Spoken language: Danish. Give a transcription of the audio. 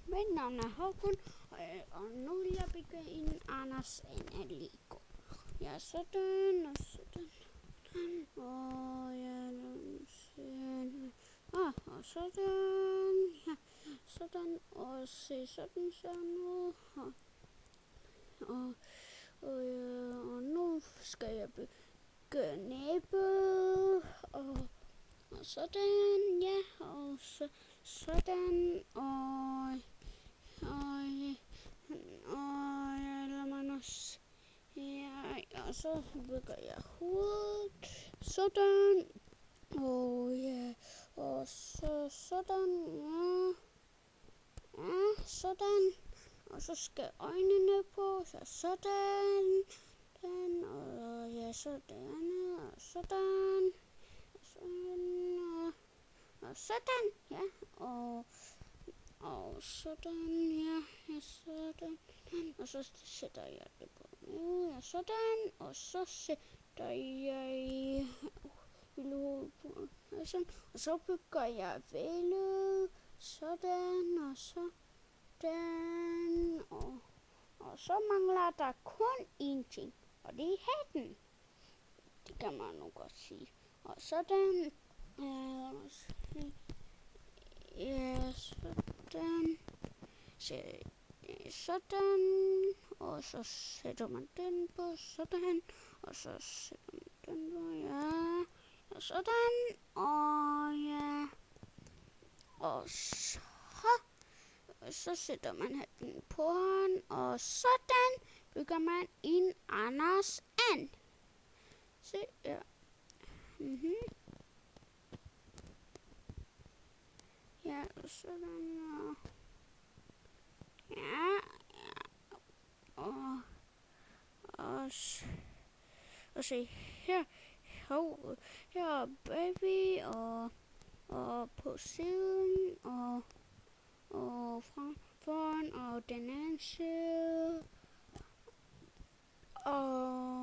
Mit navn er Håkon, og nu vil jeg bygge en Anders en Lego. Ja, sådan og sådan. Og ja, og sådan. Ja, sådan. Og se sådan ud. Og nu skal jeg bygge næbet. Og sådan, ja, og sådan, og lader man også, ja, og så bygger jeg hovedet, sådan, og ja, og så sådan, ja, sådan, og så skal øjnene på, så sådan, og ja, sådan, og sådan. Og sådan, ja, og sådan, ja, sådan, og så sætter jeg det på nu, ja, sådan, og så sætter jeg hovedet på, sådan, og så bygger jeg vælget, sådan, og sådan, og så mangler der kun én ting, og det er hatten. Det kan man nu godt sige. Og sådan, ja, sådan, og så sætter man den på, sådan, og så sætter man den på, ja, og sådan, og ja, og så sætter man hatten på han, og sådan bygger man en Anders and. Se, ja. Ja, sådan, ja, og se her, her baby, og på siden, og foran, og den anden side, og